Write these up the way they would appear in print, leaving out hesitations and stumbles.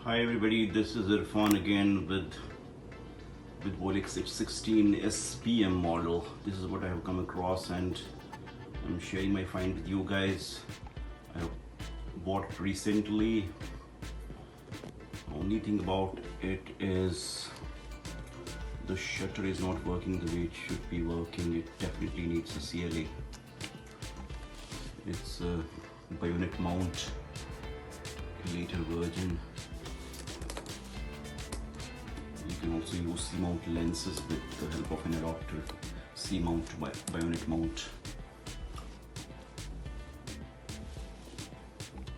Hi everybody, this is Irfan again with Bolex H16 Sbm model. This is what I have come across and I'm sharing my find with you guys. I have bought it recently. Only thing about it is the shutter is not working the way it should be working. It definitely needs a CLA. It's a bayonet mount, later version. You can also use C-mount lenses with the help of an adapter. C-mount to bayonet mount.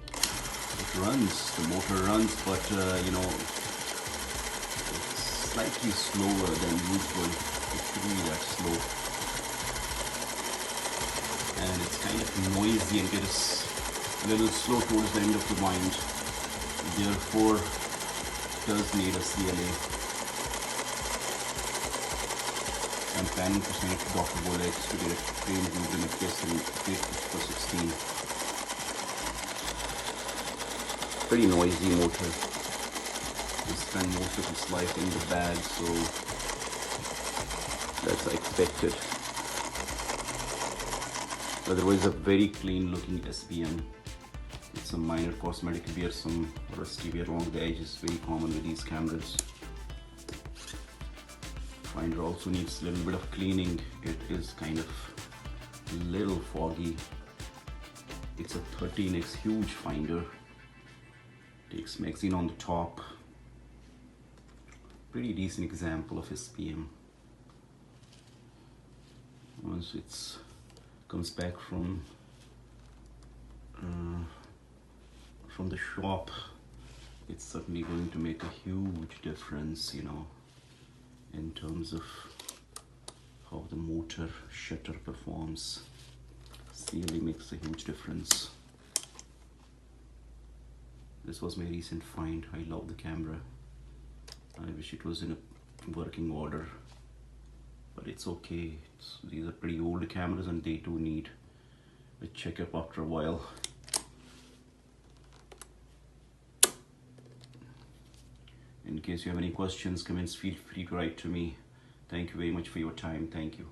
It runs, the motor runs, but it's slightly slower than usual. It shouldn't be that slow. And it's kind of noisy and gets a little slow towards the end of the wind. Therefore, it does need a CLA. I'm planning to send it to Dr. Bolex to get it trained using a test in 8/16. Pretty noisy motor. We spend most of its life in the bag, so that's expected. Otherwise, a very clean looking SBM. It's some minor cosmetic wear, some rusty wear along the edges, very common with these cameras. Finder also needs a little bit of cleaning. It is kind of a little foggy. It's a 13x huge finder. Takes magazine on the top. Pretty decent example of SBM. Once it's comes back from the shop, it's certainly going to make a huge difference, in terms of how the motor shutter performs. Really makes a huge difference. This was my recent find. I love the camera. I wish it was in a working order, but it's okay. These are pretty old cameras and they do need a checkup after a while. In case you have any questions, comments, feel free to write to me. Thank you very much for your time. Thank you.